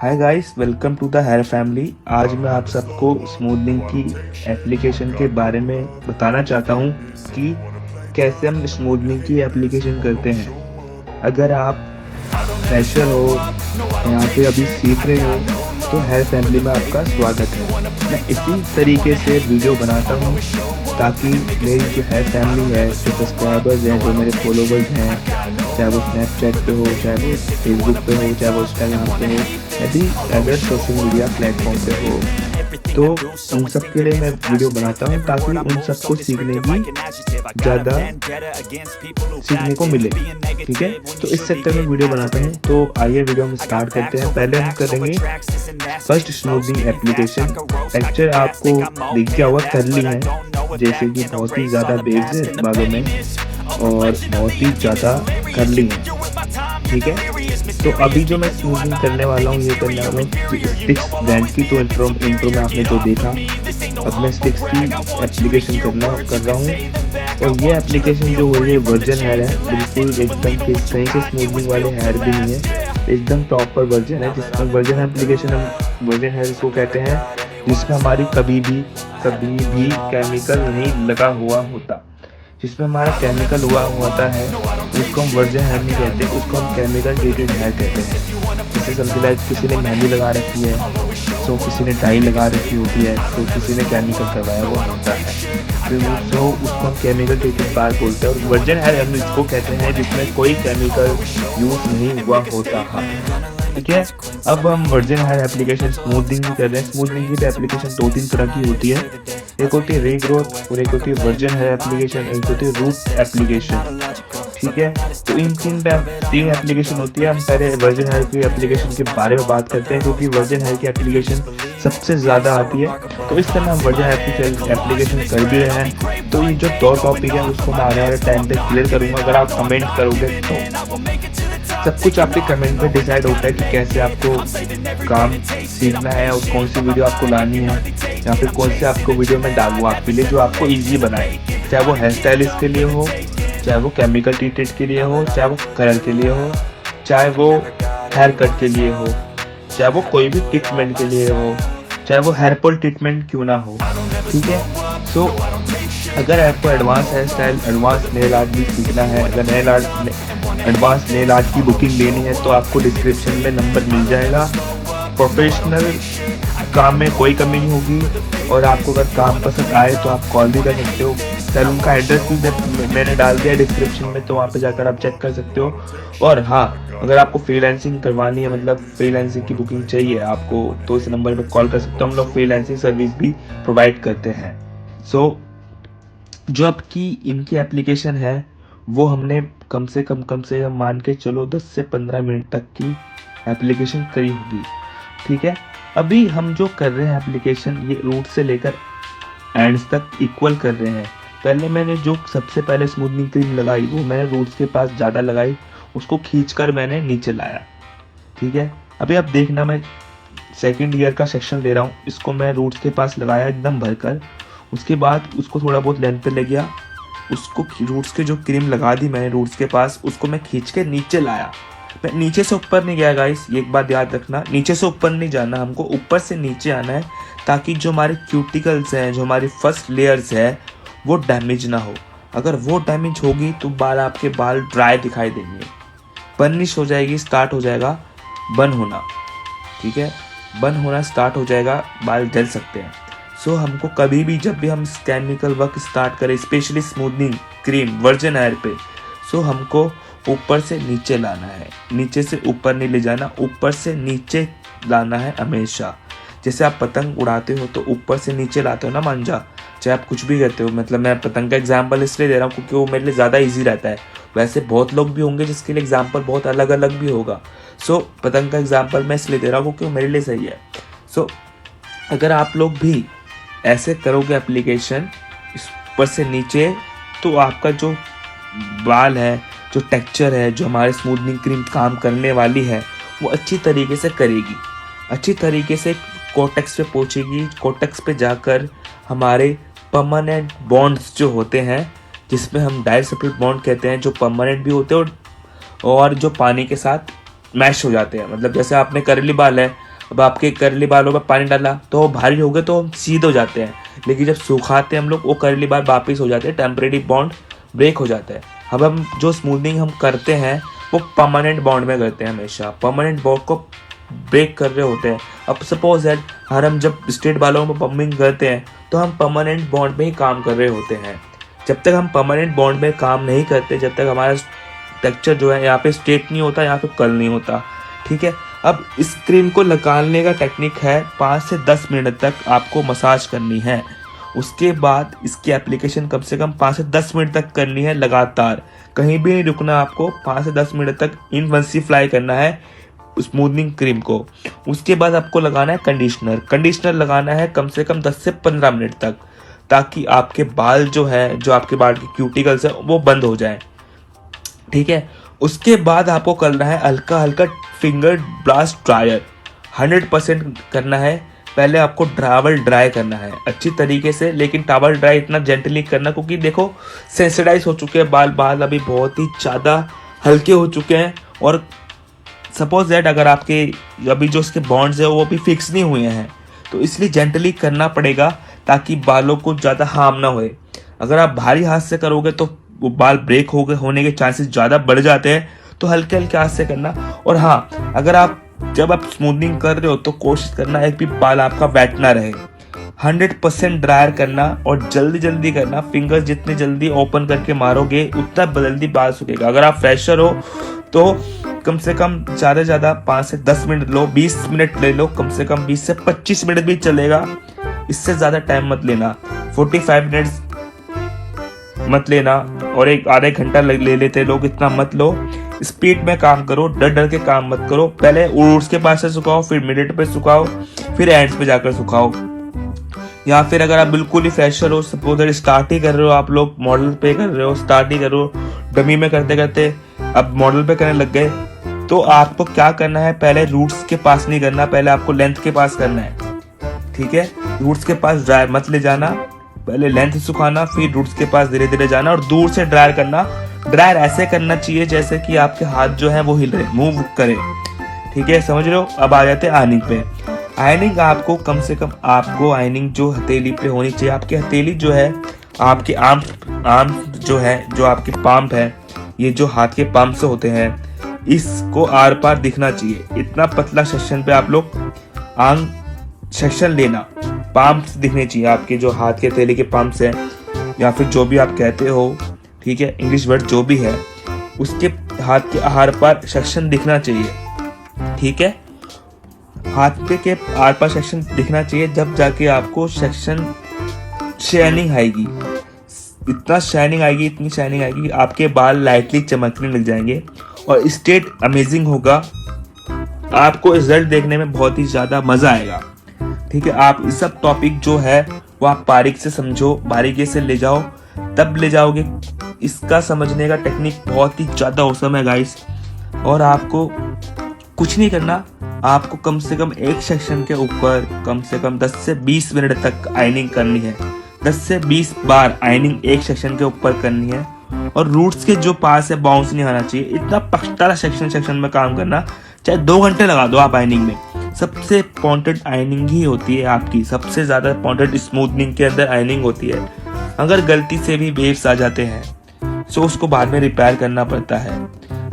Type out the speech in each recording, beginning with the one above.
Hi guys, welcome to the hair family. आज मैं आप सबको स्मूथनिंग की एप्लीकेशन के बारे में बताना चाहता हूँ कि कैसे हम स्मूथनिंग की एप्लीकेशन करते हैं। अगर आप फ्रेशर हो, यहाँ पे अभी सीख रहे हो, तो हेयर फैमिली में आपका स्वागत है। मैं इसी तरीके से वीडियो बनाता हूँ ताकि मेरी जो हेयर फैमिली है, जो सब्सक्राइबर्स हैं, जो मेरे फॉलोवर्स हैं, चाहे वो स्नैपचैट पे हो, चाहे वो फेसबुक पे हो, चाहे वो इंस्टाग्राम पे हो, यदि अगर सोशल मीडिया प्लेटफॉर्म पे हो, तो उन सब के लिए मैं वीडियो बनाता हूँ ताकि उन सबको ज़्यादा सीखने को मिले। ठीक है, तो इस सेक्टर में वीडियो बनाते हैं। तो आइए वीडियो हम स्टार्ट करते हैं। पहले हम करेंगे फर्स्ट स्मूथनिंग एप्लीकेशन। टेक्सचर आपको दिख गया हुआ कर्ली है, जैसे कि बहुत ही ज़्यादा बेब्स है बालों में और बहुत ही ज़्यादा कर्ली है। ठीक है, तो अभी जो मैं स्मूथनिंग करने वाला हूँ, ये करने वाला हूँ स्टिक्स ब्रांड की। तो इंट्रो में आपने जो देखा, अब मैं स्टिक्स की एप्लीकेशन कर रहा हूँ। और ये एप्लीकेशन जो हो रही है वर्जन हेयर है, बिल्कुल एकदम कहीं से स्मूथनिंग वाले हेयर भी नहीं है, एकदम प्रॉपर वर्जन है। जिसमें वर्जन एप्लीकेशन हम वर्जन हेयर को कहते हैं, जिसमें हमारी कभी भी केमिकल नहीं लगा हुआ होता। जिसमें हमारा केमिकल हुआ होता है उसको हम वर्जन हेयर नहीं कहते, उसको हम केमिकल ट्रीटेड हेयर कहते हैं। जैसे समझ लाइक किसी ने मेहंदी लगा रखी है, तो किसी ने डाई लगा रखी होती है, तो किसी ने केमिकल करवाया हुआ होता है, तो उसको हम केमिकल ट्रीटेड बाल बोलते हैं। और वर्जन हेयर हम इसको कहते हैं जिसमें कोई केमिकल यूज नहीं हुआ होता है। ठीक है, अब हम वर्जन हेयर एप्लीकेशन स्मूथनिंग कर रहे हैं। स्मूथनिंग की एप्लीकेशन 2-3 तरह की होती है। एक होती है रीग्रोथ और एक होती है वर्जन हेयर एप्लीकेशन, एक होती है रूट एप्लीकेशन। ठीक है, तो इन तीन एप्लीकेशन होती है। हम पहले वर्जन हेयर की एप्लीकेशन के बारे में बात करते हैं, क्योंकि वर्जन हेयर की एप्लीकेशन सबसे ज़्यादा आती है। तो इस तरह हम वर्जन एप्लीकेशन कर भी रहे हैं। तो ये जो 2 टॉपिक है उसको मैं आने वाले टाइम पे क्लियर करूँगा। अगर आप कमेंट करोगे तो सब कुछ आपके कमेंट में डिसाइड होता है कि कैसे आपको काम सीखना है और कौन सी वीडियो आपको लानी है, या फिर कौन से आपको वीडियो में डालूँ आपके लिए जो आपको इजी बनाए। चाहे वो हेयर स्टाइलिस्ट के लिए हो, चाहे वो केमिकल ट्रीटेड के लिए हो, चाहे वो कलर के लिए हो, चाहे वो हेयर कट के लिए हो, चाहे वो कोई भी ट्रीटमेंट के लिए हो, चाहे वो हेयर फॉल ट्रीटमेंट क्यों ना हो। ठीक है, सो अगर आपको advance hair style, advance nail art भी सीखना है, अगर एडवांस नेल आर्ट की बुकिंग लेनी है, तो आपको डिस्क्रिप्शन में नंबर मिल जाएगा। प्रोफेशनल काम में कोई कमी नहीं होगी, और आपको अगर काम पसंद आए तो आप कॉल भी कर सकते हो। सैलून का एड्रेस भी मैंने डाल दिया डिस्क्रिप्शन में, तो वहाँ पे जाकर आप चेक कर सकते हो। और हाँ, अगर आपको फ्रीलांसिंग करवानी है, मतलब फ्रीलांसिंग की बुकिंग चाहिए आपको, तो इस नंबर पर कॉल कर सकते हो। हम लोग फ्रीलांसिंग सर्विस भी प्रोवाइड करते हैं। सो जो आपकी इनकी एप्लीकेशन है, वो हमने कम से कम मान के चलो 10 से 15 मिनट तक की एप्लीकेशन करी होगी। ठीक है, अभी हम जो कर रहे हैं एप्लीकेशन, ये रूट से लेकर एंड्स तक इक्वल कर रहे हैं। पहले मैंने जो सबसे पहले स्मूथनिंग क्रीम लगाई, वो मैंने रूट्स के पास ज़्यादा लगाई, उसको खींचकर मैंने नीचे लाया। ठीक है, अभी आप देखना, मैं सेकेंड ईयर का सेक्शन ले रहा हूँ, इसको मैं रूट्स के पास लगाया एकदम भरकर। उसके बाद उसको थोड़ा बहुत लेंथ पे ले गया, उसको रूट्स के जो क्रीम लगा दी मैंने रूट्स के पास, उसको मैं खींच के नीचे लाया। मैं नीचे से ऊपर नहीं गया गाइस, ये एक बात याद रखना, नीचे से ऊपर नहीं जाना, हमको ऊपर से नीचे आना है, ताकि जो हमारे क्यूटिकल्स हैं, जो हमारी फर्स्ट लेयर्स है, वो डैमेज ना हो। अगर वो डैमेज होगी तो आपके बाल ड्राई दिखाई देंगे, बर्निश हो जाएगी, स्टार्ट हो जाएगा बर्न होना। ठीक है, बर्न होना स्टार्ट हो जाएगा, बाल जल सकते हैं। सो हमको कभी भी जब भी हम केमिकल वर्क स्टार्ट करें, specially smoothening cream version hair पे, सो हमको ऊपर से नीचे लाना है, नीचे से ऊपर नहीं ले जाना, ऊपर से नीचे लाना है हमेशा। जैसे आप पतंग उड़ाते हो तो ऊपर से नीचे लाते हो ना मांझा, चाहे आप कुछ भी करते हो। मतलब मैं पतंग का एग्जाम्पल इसलिए दे रहा हूँ क्योंकि वो मेरे लिए ज़्यादा ईजी रहता है। वैसे बहुत लोग भी होंगे जिसके लिए एग्जाम्पल बहुत अलग अलग भी होगा। सो पतंग का एग्जाम्पल मैं इसलिए दे रहा हूँ क्योंकि वो मेरे लिए सही है। सो अगर आप लोग भी ऐसे करोगे एप्लीकेशन ऊपर से नीचे, तो आपका जो बाल है, जो टेक्सचर है, जो हमारे स्मूथनिंग क्रीम काम करने वाली है, वो अच्छी तरीके से करेगी, अच्छी तरीके से कोटेक्स पे पहुँचेगी। कोटेक्स पे जाकर हमारे परमानेंट बॉन्ड्स जो होते हैं, जिसमें हम डाई सेपरेट बॉन्ड कहते हैं, जो परमानेंट भी होते हैं और जो पानी के साथ मैश हो जाते हैं। मतलब जैसे आपने करली बाल है, अब आपके करली बालों में पानी डाला तो वो भारी हो गए तो सीधे हो जाते हैं, लेकिन जब सुखाते हैं हम लोग वो करली बाल वापिस हो जाते हैं, टेम्परेरी बॉन्ड ब्रेक हो जाता है। अब हम जो स्मूथनिंग हम करते हैं वो परमानेंट बॉन्ड में करते हैं, हमेशा परमानेंट बॉन्ड को ब्रेक कर रहे होते हैं। अब सपोज दैट हम जब स्ट्रेट बालों में पंपिंग करते हैं तो हम परमानेंट बॉन्ड में ही काम कर रहे होते हैं। जब तक हम परमानेंट बॉन्ड में काम नहीं करते, जब तक हमारा टेक्सचर जो है यहाँ पे स्ट्रेट नहीं होता, यहाँ पे कर्ल नहीं होता, ठीक है। अब इस क्रीम को लगाने का टेक्निक है 5 से 10 मिनट तक आपको मसाज करनी है। उसके बाद इसकी एप्लीकेशन कम से कम 5 से 10 मिनट तक करनी है लगातार, कहीं भी नहीं रुकना आपको। 5 से 10 मिनट तक इंटेंसिफाई करना है स्मूथनिंग क्रीम को। उसके बाद आपको लगाना है कंडीशनर लगाना है कम से कम 10 से 15 मिनट तक, ताकि आपके बाल जो है, जो आपके बाल के क्यूटिकल्स है वो बंद हो जाए, ठीक है। उसके बाद आपको करना है हल्का हल्का फिंगर ब्लास्ट ड्रायर, 100% करना है। पहले आपको टावल ड्राई करना है अच्छी तरीके से, लेकिन टावल ड्राई इतना जेंटली करना क्योंकि देखो सेंसिटाइज हो चुके हैं बाल अभी बहुत ही ज़्यादा हल्के हो चुके हैं। और सपोज दैट अगर आपके अभी जो उसके बॉन्ड्स है वो भी फिक्स नहीं हुए हैं, तो इसलिए जेंटली करना पड़ेगा ताकि बालों को ज़्यादा हार्म ना होए। अगर आप भारी हाथ से करोगे तो वो बाल ब्रेक होने के चांसेस ज़्यादा बढ़ जाते हैं, तो हल्के हल्के हाथ से करना। और हाँ, अगर आप जब आप स्मूथनिंग कर रहे हो तो कोशिश करना एक भी बाल आपका वेट ना रहे। 100% ड्रायर करना और जल्दी करना। फिंगर्स जितने जल्दी ओपन करके मारोगे उतना जल्दी बाल सूखेगा। अगर आप फ्रेशर हो तो कम से कम ज़्यादा 5 से 10 मिनट लो, 20 मिनट ले लो, कम से कम 20 से 25 मिनट भी चलेगा, इससे ज़्यादा टाइम मत लेना। 45 मिनट्स मत लेना और एक आधे घंटा ले लेते लोग, इतना मत लो। स्पीड में काम करो, डर के काम मत करो। पहले रूट्स के पास से सुखाओ, फिर मिडिल पे सुखाओ, फिर एंड्स पे जाकर सुखाओ। या फिर अगर आप बिल्कुल ही फ्रेशर हो, सपोज स्टार्ट ही कर रहे हो, आप लोग मॉडल पे कर रहे हो, स्टार्ट ही कर रहे हो, डमी में करते अब मॉडल पे करने लग गए, तो आपको क्या करना है, पहले रूट्स के पास नहीं करना, पहले आपको लेंथ के पास करना है, ठीक है। रूट्स के पास ड्रायर मत ले जाना, पहले लेंथ सुखाना, फिर रूट्स के पास धीरे जाना और दूर से ड्रायर करना। ड्रायर ऐसे करना चाहिए जैसे कि आपके हाथ जो है वो हिल रहे, मूव करे, ठीक है, समझ रहे हो। अब आ जाते हैं आयरनिंग पे। आयरनिंग आपको कम से कम आपको आयरनिंग जो हथेली पे होनी चाहिए। आपकी हथेली जो है, आपके आर्म जो है, जो आपके पाम्प है, ये जो हाथ के पाम्प से होते हैं, इसको आर पार दिखना चाहिए। इतना पतला सेक्शन पे आप लोग आंग सेक्शन लेना, पाम्प्स दिखने चाहिए आपके, जो हाथ के हथेली के पाम्प्स हैं या फिर जो भी आप कहते हो, ठीक है, इंग्लिश वर्ड जो भी है, उसके हाथ के आर पार सेक्शन दिखना चाहिए, ठीक है। हाथ पे के आर पार सेक्शन दिखना चाहिए, जब जाके आपको सेक्शन शाइनिंग आएगी। इतना शाइनिंग आएगी, इतनी शाइनिंग आएगी, आपके बाल लाइटली चमकने लग जाएंगे और स्टेट अमेजिंग होगा। आपको रिजल्ट देखने में बहुत ही ज़्यादा मज़ा आएगा, ठीक है। आप इस सब टॉपिक जो है वो आप बारीक से समझो, बारीकी से ले जाओ, तब ले जाओगे। इसका समझने का टेक्निक बहुत ही ज़्यादा औसम है गाइस। और आपको कुछ नहीं करना, आपको कम से कम एक सेक्शन के ऊपर कम से कम 10 से 20 मिनट तक आयनिंग करनी है। 10 से 20 बार आयनिंग एक सेक्शन के ऊपर करनी है। और रूट्स के जो पास है बाउंस नहीं आना चाहिए। इतना पक्का सेक्शन में काम करना, चाहे 2 घंटे लगा दो आप आयनिंग में। सबसे इम्पोर्टेंट आयनिंग ही होती है आपकी, सबसे ज़्यादा इम्पोर्टेंट स्मूथनिंग के अंदर आयनिंग होती है। अगर गलती से भी वेव्स आ जाते हैं तो उसको बाद में रिपेयर करना पड़ता है।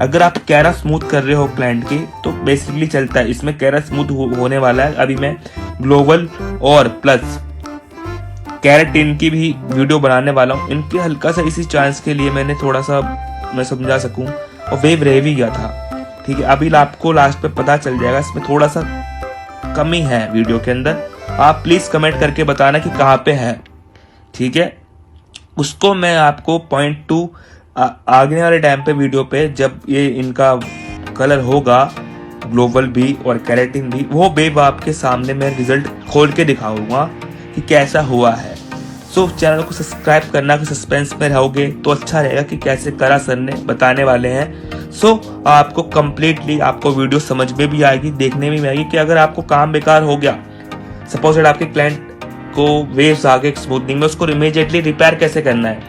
अगर आप कैरा स्मूथ कर रहे हो क्लाइंट की तो बेसिकली चलता है, इसमें कैरा स्मूथ होने वाला है। अभी मैं ग्लोबल और प्लस कैरेटिन की भी वीडियो बनाने वाला हूँ। इनके हल्का सा इसी चांस के लिए मैंने थोड़ा सा मैं समझा सकूँ, और वेव रह भी गया था, ठीक है। अभी आपको लास्ट पे पता चल जाएगा, इसमें थोड़ा सा कमी है वीडियो के अंदर। आप प्लीज़ कमेंट करके बताना कि कहाँ पे है, ठीक है। उसको मैं आपको पॉइंट 2 आगे वाले टाइम पे वीडियो पे, जब ये इनका कलर होगा ग्लोबल भी और कैरेटिन भी, वो वेव आपके सामने मैं रिजल्ट खोल के दिखाऊंगा कि कैसा हुआ है। सो चैनल को सब्सक्राइब करना, कि सस्पेंस में रहोगे तो अच्छा रहेगा कि कैसे करा सर ने बताने वाले हैं। सो आपको कम्प्लीटली आपको वीडियो समझ में भी आएगी, देखने में भी आएगी कि अगर आपको काम बेकार हो गया, सपोज आपके क्लाइंट को वेव्स आ गए स्मूथनिंग में, उसको इमीडिएटली रिपेयर कैसे करना है,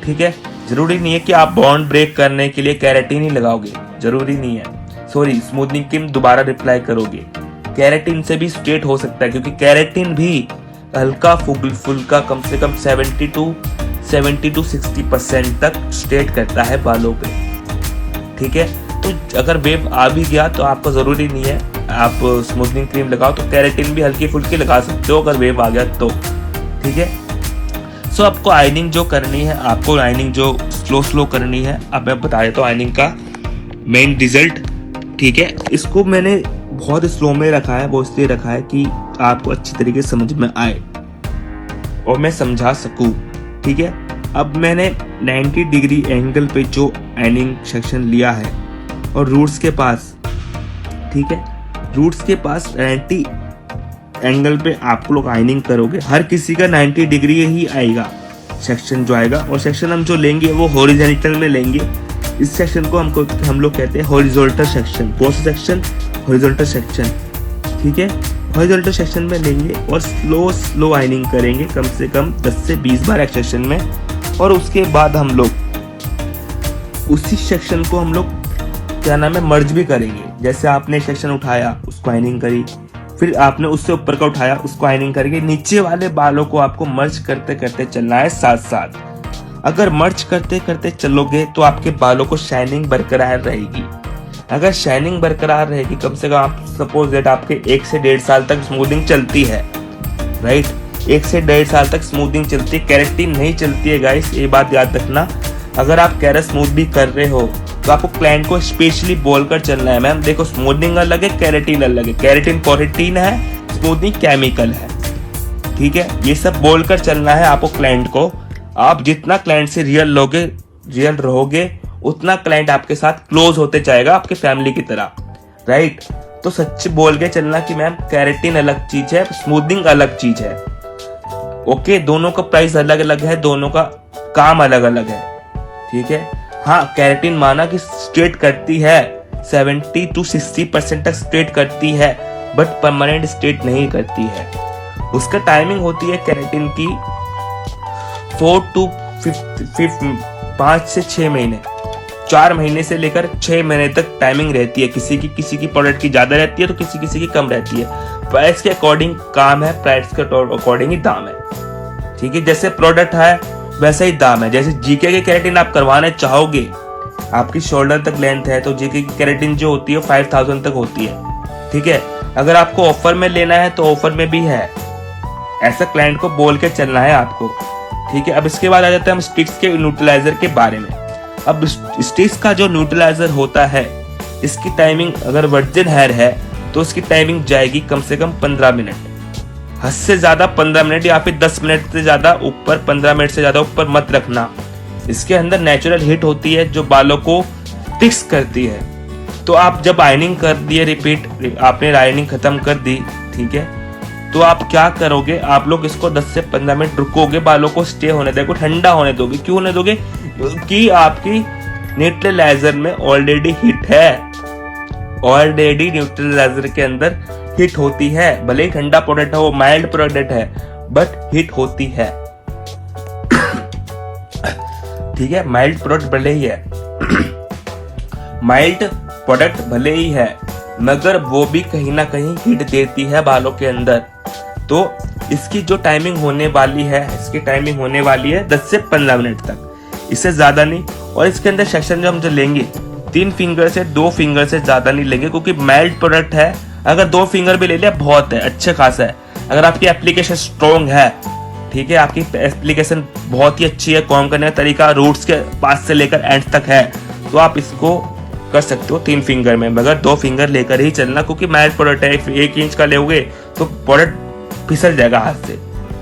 ठीक है। जरूरी नहीं है कि आप बॉन्ड ब्रेक करने के लिए कैरेटिन ही लगाओगे, जरूरी नहीं है। सॉरी, स्मूथनिंग क्रीम दोबारा रिप्लाई करोगे, केराटिन से भी स्ट्रेट हो सकता है, क्योंकि केराटिन भी हल्का फुल्का कम से कम 70 to 60% तक स्ट्रेट करता है बालों पे। ठीक है, तो अगर वेव आ भी गया तो आपको ज़रूरी नहीं है आप स्मूथनिंग क्रीम लगाओ, तो केराटिन भी हल्की फुल्की लगा सकते हो अगर वेव आ गया तो। ठीक है, सो आपको आयनिंग जो करनी है, आपको आयनिंग जो स्लो करनी है, अब मैं बता देता हूँ आयनिंग का मेन रिजल्ट। ठीक है, इसको मैंने बहुत स्लो में रखा है, वो इसलिए रखा है कि आपको अच्छी तरीके से समझ में आए और मैं समझा सकूं। ठीक है, अब मैंने 90 डिग्री एंगल पे जो आयनिंग सेक्शन लिया है और रूट्स के पास, ठीक है, रूट्स के पास 90 एंगल पे आप लोग आयनिंग करोगे। हर किसी का 90 डिग्री ही आएगा सेक्शन जो आएगा, और सेक्शन हम जो लेंगे वो हॉरिजॉन्टल में लेंगे। इस सेक्शन को हम लोग कहते हैं horizontal section, post section, horizontal section. ठीक है, हॉरिजॉन्टल सेक्शन में लेंगे और स्लो आयनिंग करेंगे कम से कम 10 से 20 बार एक सेक्शन में, और उसके बाद हम लोग उसी सेक्शन को हम लोग क्या नाम है मर्ज भी करेंगे। जैसे आपने एक सेक्शन उठाया, उसको आयनिंग करी, फिर आपने उससे ऊपर का उठाया, उसको आयनिंग करके नीचे वाले बालों को आपको मर्ज करते करते चलना है साथ साथ। अगर मर्ज करते करते चलोगे तो आपके बालों को शाइनिंग बरकरार रहेगी। अगर शाइनिंग बरकरार रहेगी, कम से कम आप सपोज दैट आपके 1 से 1.5 साल तक स्मूथिंग चलती है, राइट, 1 से 1.5 साल तक स्मूथिंग चलती है, केराटिन नहीं चलती है गाइस, ये बात याद रखना। अगर आप केरा स्मूथ भी कर रहे हो तो आपको क्लाइंट को स्पेशली बोलकर चलना है, मैम देखो स्मूथनिंग अलग है, केराटिन अलग है, केराटिन प्रोटीन है, स्मूथनिंग केमिकल है। ठीक है, ये सब बोलकर चलना है आपको क्लाइंट को। आप जितना क्लाइंट से रियल रहोगे उतना क्लाइंट आपके साथ क्लोज होते जाएगा, आपके फैमिली की तरह, राइट। तो सच बोल के चलना कि मैम केराटिन अलग चीज है, स्मूथनिंग अलग चीज है। ओके, दोनों का प्राइस अलग अलग है, दोनों का काम अलग अलग है। ठीक है, हाँ केराटिन माना कि स्ट्रेट करती है, 70 to 60% तक स्ट्रेट करती है, बट परमानेंट स्ट्रेट नहीं करती है। उसका टाइमिंग होती है केराटिन की 5 से 6 महीने, 4 महीने से लेकर 6 महीने तक टाइमिंग रहती है। किसी की प्रोडक्ट की ज्यादा रहती है तो किसी की कम रहती है। प्राइस के अकॉर्डिंग काम है, प्राइस के अकॉर्डिंग ही दाम है। ठीक है, जैसे प्रोडक्ट है वैसा ही दाम है। जैसे जीके के केराटिन आप करवाना चाहोगे, आपकी शोल्डर तक लेंथ है तो जीके की केराटिन जो होती है 5000 तक होती है। ठीक है, अगर आपको ऑफर में लेना है तो ऑफर में भी है, ऐसा क्लाइंट को बोल के चलना है आपको। ठीक है, अब इसके बाद आ जाते हैं हम स्टिक्स के न्यूट्रलाइजर के बारे में। अब स्टिक्स का जो न्यूट्रलाइजर होता है, इसकी टाइमिंग अगर वर्जिन हेयर है तो इसकी टाइमिंग जाएगी कम से कम 15 मिनट, हद से ज्यादा 15 मिनट, या फिर 10 मिनट से ज्यादा ऊपर, 15 मिनट से ज्यादा ऊपर मत रखना। इसके अंदर नेचुरल हीट होती है जो बालों को फिक्स करती है। तो आप जब आयनिंग कर दिए, रिपीट आपने आयनिंग खत्म कर दी, ठीक है, तो आप क्या करोगे, आप लोग इसको 10 से 15 मिनट रुकोगे, बालों को स्टे होने देगा, ठंडा होने दोगे। क्यों होने दोगे? कि आपकी न्यूट्रलाइजर में ऑलरेडी हीट है, ऑलरेडी न्यूट्रलाइजर के अंदर हीट होती है। भले ही ठंडा प्रोडक्ट है, वो माइल्ड प्रोडक्ट है, बट हीट होती है। ठीक है, माइल्ड प्रोडक्ट भले ही है, माइल्ड प्रोडक्ट भले ही है, मगर वो भी कहीं ना कहीं हीट देती है बालों के अंदर। तो इसकी जो टाइमिंग होने वाली है, इसकी टाइमिंग होने वाली है 10 से 15 मिनट तक, इससे ज्यादा नहीं। और इसके अंदर सेक्शन जो हम जो लेंगे 3 फिंगर से 2 फिंगर से ज्यादा नहीं लेंगे, क्योंकि माइल्ड प्रोडक्ट है। अगर 2 फिंगर भी ले लिया बहुत है, अच्छा खासा है। अगर आपकी एप्लीकेशन स्ट्रॉन्ग है, ठीक है, आपकी एप्लीकेशन बहुत ही अच्छी है, काम करने का तरीका रूट्स के पास से लेकर एंड तक है, तो आप इसको कर सकते हो 3 फिंगर में, मगर 2 फिंगर लेकर ही चलना, क्योंकि माइल्ड प्रोडक्ट है। 1 इंच का लोगे तो प्रोडक्ट फिसल जाएगा हाथ से।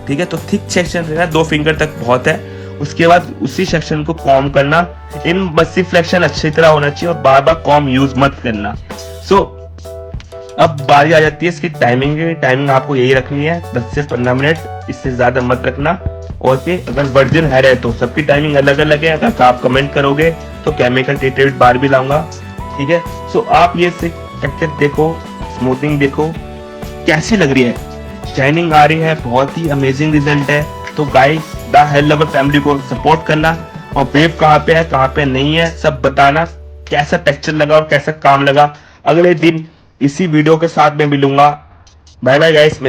ठीक है, तो थिक सेक्शन रहना 2 फिंगर तक बहुत है। उसके बाद उसी सेक्शन को कॉम करना, इन बस फ्लेक्शन अच्छी तरह होना चाहिए और बार बार कॉम यूज मत करना। अब बारी आ जाती है इसकी टाइमिंग की। टाइमिंग आपको यही रखनी है 10 से 15 मिनट, इससे ज्यादा मत रखना। और फिर अगर वर्जिन हेयर है तो सबकी टाइमिंग अलग अलग है। अगर आप कमेंट करोगे तो केमिकल ट्रीटेड बार भी लाऊंगा। ठीक है, सो आप ये स्ट्रक्चर देखो, स्मूथिंग देखो कैसी लग रही है, शाइनिंग आ रही है, बहुत ही अमेजिंग रिजल्ट है। तो guys, the hair lover family को सपोर्ट करना, और वेव कहाँ पे है कहाँ पे नहीं है सब बताना, कैसा टेक्सचर लगा और कैसा काम लगा। अगले दिन इसी वीडियो के साथ में मिलूंगा। Bye bye guys.